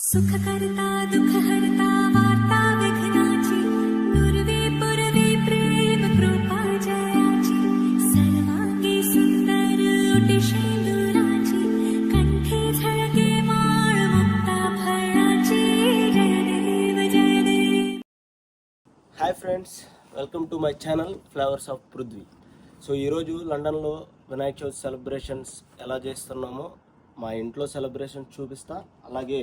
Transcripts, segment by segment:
सुखकर्ता दुःखहर्ता वार्ता विघ्नाची नुरवी पुरवी प्रेम कृपा जयाची सर्वांगी सुंदर ओटी शेंदुराची कंठी झळके माळ मुक्ता फळाची जय देव hi friends, welcome to my channel flowers of Prithvi. So ఈరోజు లండన్లో వినాయక చవితి సెలబ్రేషన్స్ ఎలా చేస్తున్నామో మా ఇంట్లో సెలబ్రేషన్స్ చూపిస్తా. అలాగే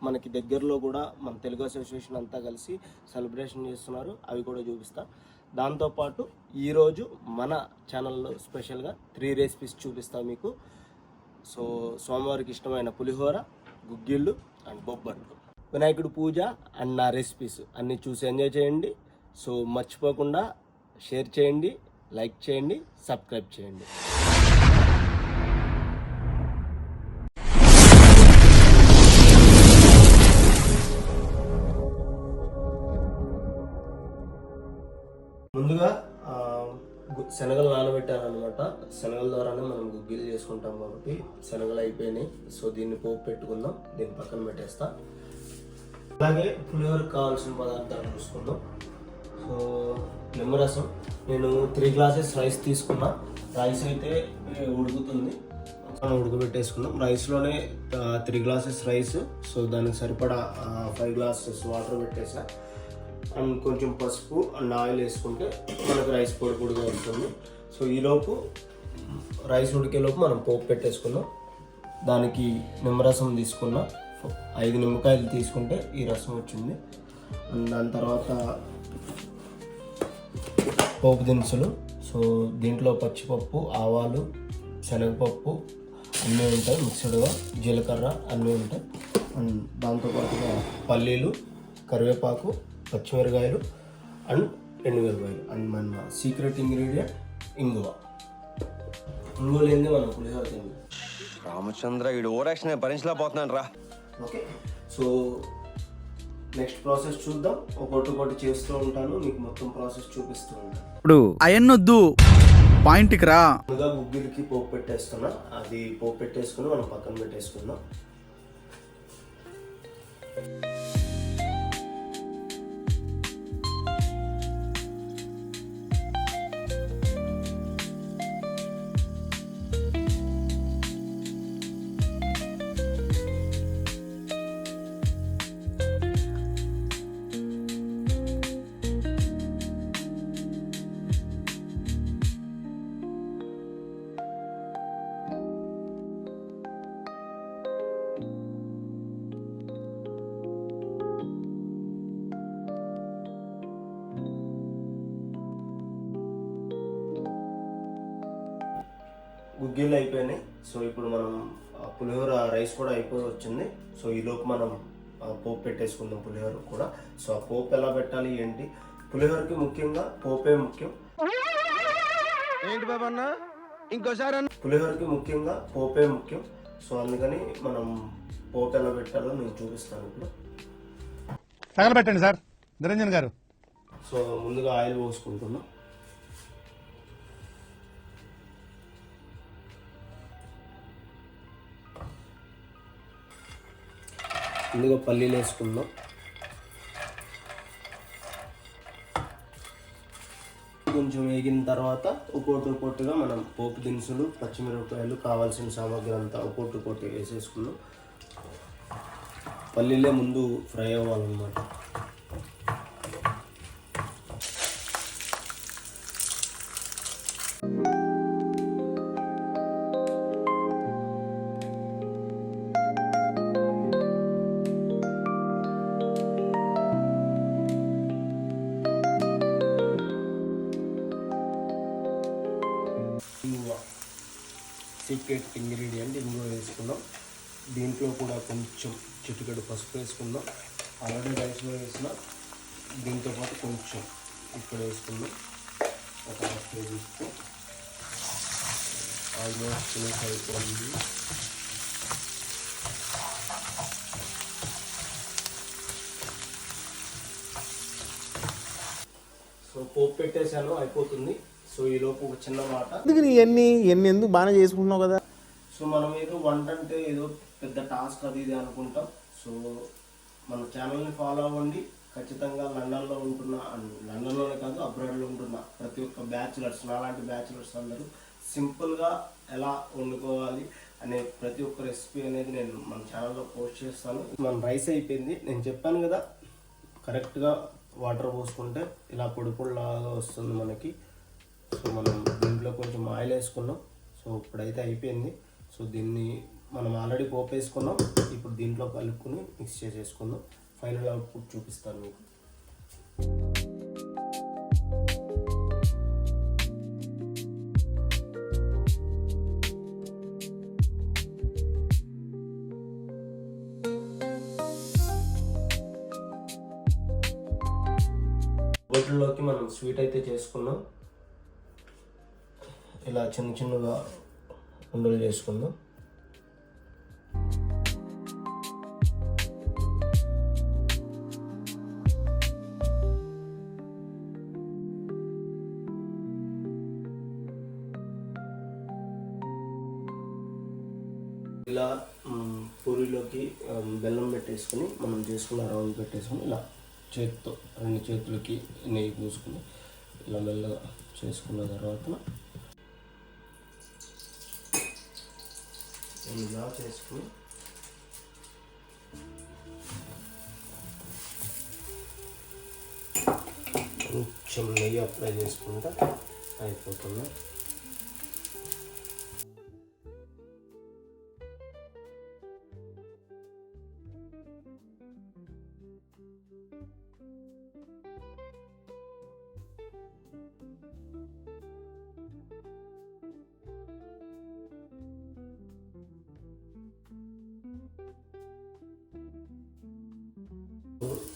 మనకి దగ్గరలో కూడా మన తెలుగు అసోసియేషన్ అంతా కలిసి సెలబ్రేషన్ చేస్తున్నారు, అవి కూడా చూపిస్తా. దాంతోపాటు ఈరోజు మన ఛానల్లో స్పెషల్గా 3 రెసిపీస్ చూపిస్తా మీకు. సో సోమవారికి ఇష్టమైన పులిహోర, గుగ్గిళ్ళు అండ్ బొబ్బట్లు, వినాయకుడి పూజ అండ్ నా రెసిపీస్ అన్నీ చూసి ఎంజాయ్ చేయండి. సో మర్చిపోకుండా షేర్ చేయండి, లైక్ చేయండి, సబ్స్క్రైబ్ చేయండి. ముందుగా శనగలు నానబెట్టాను అనమాట. శనగల ద్వారానే మనం గుగ్గిలు చేసుకుంటాం కాబట్టి శనగలు అయిపోయినాయి. సో దీన్ని పోపు పెట్టుకుందాం, దీన్ని పక్కన పెట్టేస్తా. అలాగే పులిహోరకు కావాల్సిన పదార్థాలు చూసుకుందాం. సో నిమ్మరసం, నేను 3 గ్లాసెస్ రైస్ తీసుకున్నా. రైస్ అయితే ఉడుకుతుంది, మనం ఉడకబెట్టేసుకున్నాం. రైస్లోనే 3 గ్లాసెస్ రైస్, సో దానికి సరిపడా 5 గ్లాసెస్ వాటర్ పెట్టేసా. అండ్ కొంచెం పసుపు అండ్ ఆయిల్ వేసుకుంటే మనకు రైస్ పొడి పొడిగా ఉంటుంది. సో ఈలోపు రైస్ ఉడికేలోపు మనం పోపు పెట్టేసుకున్నాం. దానికి నిమ్మరసం తీసుకున్నా. 5 నిమ్మకాయలు తీసుకుంటే ఈ రసం వచ్చింది. అండ్ దాని తర్వాత పోపు దినుసులు. సో దీంట్లో పచ్చిపప్పు, ఆవాలు, శనగపప్పు అన్నీ ఉంటాయి మిక్స్డ్గా, జీలకర్ర అన్నీ ఉంటాయి. అండ్ దాంతోపాటుగా పల్లీలు, కరివేపాకు, పచ్చిమిరకాయలు అండ్ ఎండుమిరకాయలు. అండ్ మన సీక్రెట్ ఇంగ్రీడియంట్ ఇంగువ. ఇంగువ లేనిది మనం పులిహోర తింది. రామచంద్ర ఈ ఓవరాక్షన్ భరించలేకపోతున్నాను రా. ఓకే, సో నెక్స్ట్ ప్రాసెస్ చూద్దాం. ఒక్కొక్కటి చేస్తూ ఉంటాను, మీకు మొత్తం ప్రాసెస్ చూపిస్తూ ఉంటాను. ఇప్పుడు అయన్నొద్దు, పాయింట్కి రా. ముందుగా గుగ్గిలకి పోపు పెట్టేస్తున్నా. అది పోపు పెట్టేసుకుని మనం పక్కన పెట్టేసుకుందాం. గుగ్గిళ్ళు అయిపోయినాయి. సో ఇప్పుడు మనం పులిహోర రైస్ కూడా అయిపోయి వచ్చింది. సో ఈలోపు మనం పోపు పెట్టేసుకుందాం పులిహోర కూడా. సో ఆ పోపు ఎలా పెట్టాలి ఏంటి, పులిహోరకి ముఖ్యంగా పోపే ముఖ్యం. ఏంటి బాబా అన్న ఇంకోసారి అన్న? పులిహోరకి ముఖ్యంగా పోపే ముఖ్యం. సో అందుకని మనం పోపు ఎలా పెట్టాలో నేను చూపిస్తాను ఇప్పుడు. తగలబెట్టండి సార్ నిరంజన్ గారు. సో ముందుగా ఆయిల్ పోసుకుంటున్నాం. ముందుగా పల్లీలు వేసుకుందాం. కొంచెం వేగిన తర్వాత ఒక్కొక్కటిగా మనం పోపు దినుసులు, పచ్చిమిరపకాయలు, కావాల్సిన సామాగ్రి అంతా ఒక్కొక్కటి వేసేసుకుందాం. పల్లీలే ముందు ఫ్రై అవ్వాలన్నమాట. సీక్రెట్ ఇంగ్రీడియంట్ ఇంగువ వేసుకుందాం. దీంట్లో కూడా కొంచెం చిటికెడు పసుపు వేసుకుందాం. ఆల్రెడీ రైస్లో వేసిన, దీంతో పాటు కొంచెం ఇక్కడ వేసుకుందాం. ఒక 1/2 కేజీ ఉప్పు. ఆల్మోస్ట్ ఫినిష్ అయిపోయింది. సో పోపు పెట్టేశాను, అయిపోతుంది. సో ఈలోపు ఒక చిన్న మాట, ఎన్ని ఎందుకు బాగానే చేసుకుంటున్నావు కదా. సో మనం ఏదో వంట అంటే ఏదో పెద్ద టాస్క్ అది ఇది అనుకుంటాం. సో మన ఛానల్ని ఫాలో అవ్వండి. ఖచ్చితంగా లండన్లో ఉంటున్న, లండన్లోనే కాదు అబ్రాడ్లో ఉంటున్న ప్రతి ఒక్క బ్యాచులర్స్, నాలాంటి బ్యాచులర్స్ అందరూ సింపుల్గా ఎలా వండుకోవాలి అనే ప్రతి ఒక్క రెసిపీ అనేది నేను మన ఛానల్లో పోస్ట్ చేస్తాను. మన రైస్ అయిపోయింది. నేను చెప్పాను కదా, కరెక్ట్గా వాటర్ పోసుకుంటే ఇలా పొడి పొడిలాగా వస్తుంది మనకి. సో మనం దీంట్లో కొంచెం ఆయిల్ వేసుకున్నాం. సో ఇప్పుడైతే అయిపోయింది. సో దీన్ని మనం ఆల్రెడీ పోపు వేసుకున్నాం. ఇప్పుడు దీంట్లో కలుపుకొని మిక్స్ చేసేసుకుందాం. ఫైనల్ అవుట్పుట్ చూపిస్తాను మీకు. బొట్టుల్లోకి మనం స్వీట్ అయితే చేసుకున్నాం. ఇలా చిన్న చిన్నగా ఉండలు చేసుకుందాం. ఇలా పూరిలోకి బెల్లం పెట్టేసుకుని మనం చేసుకున్న రౌండ్ పెట్టేసుకుని ఇలా చేతితో రెండు చేతులకి నెయ్యి పూసుకుని ఇలా మెల్లగా చేసుకున్న తర్వాత ఇలా చేసుకుని కొంచెం నెయ్యి అప్లై చేసుకుంటే అయిపోతుంది.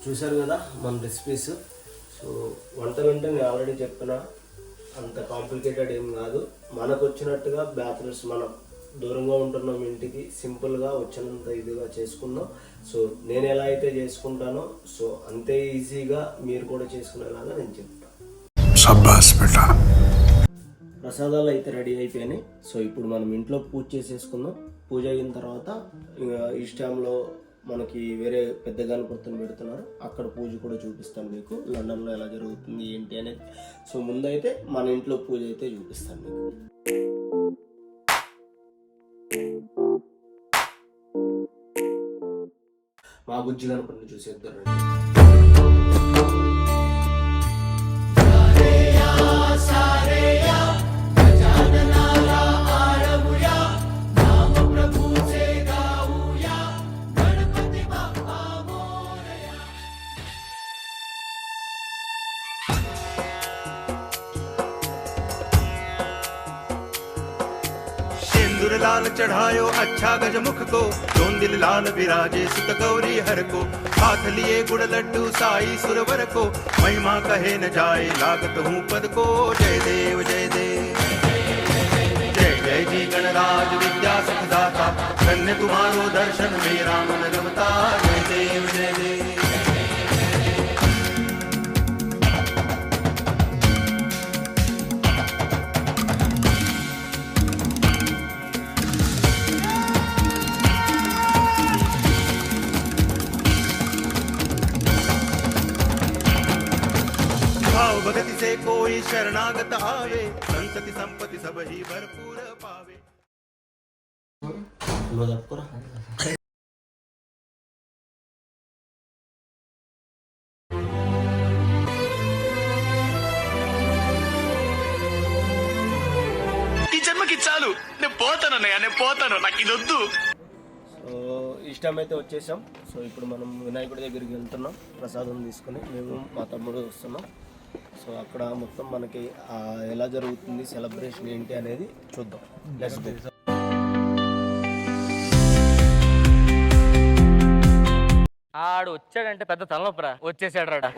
చూశారు కదా మన రెసిపీస్. సో వంటలు అంటే నేను ఆల్రెడీ చెప్పిన, అంత కాంప్లికేటెడ్ ఏం కాదు. మనకు వచ్చినట్టుగా బ్యాచులర్స్ మనం దూరంగా ఉంటున్నాం ఇంటికి, సింపుల్గా వచ్చినంత ఇదిగా చేసుకుందాం. సో నేను ఎలా అయితే చేసుకుంటానో సో అంతే ఈజీగా మీరు కూడా చేసుకునేలాగా నేను చెప్తాను. ప్రసాదాలు అయితే రెడీ అయిపోయినాయి. సో ఇప్పుడు మనం ఇంట్లో పూజ చేసేసుకుందాం. పూజ అయిన తర్వాత ఈ స్టామ్లో మనకి వేరే పెద్ద గణపతిని పెడుతున్నారు, అక్కడ పూజ కూడా చూపిస్తాను మీకు, లండన్లో ఎలా జరుగుతుంది ఏంటి అనేది. సో ముందైతే మన ఇంట్లో పూజ అయితే చూపిస్తాను మీకు. మా బుజ్జి గణపతిని చూసేద్దారు. लाल चढ़ायो अच्छा गजमुख को, जोंदिल लाल विराजे सुत गौरी हर को, हाथ लिए गुड़ लड्डू साई सुरवर को, महिमा कहे न जाए लागत हूँ पद को। जय देव जय देव जय जय जी गणराज विद्या सुखदाता, धन्य तुम्हारो दर्शन मेरा मन रमता। जय देव जय देव भगति से कोई शरणागत आवे, संतति संपत्ति सब ही भरपूर पावे। ఈ జన్మకి చాలు, నేను పోతానన్నయ్య, నేను పోతాను, నాకు ఇది వద్దు. సో ఇష్టం అయితే వచ్చేసాం. సో ఇప్పుడు మనం వినాయకుడి దగ్గరికి వెళ్తున్నాం ప్రసాదం తీసుకుని. మేము మా తమ్ముడు వస్తున్నాం. సో అక్కడ మొత్తం మనకి ఎలా జరుగుతుంది, సెలబ్రేషన్ ఏంటి అనేది చూద్దాం. Let's go. ఆడు వచ్చాడంటే పెద్ద తలనొప్పరా. వచ్చేసాడు రాడు.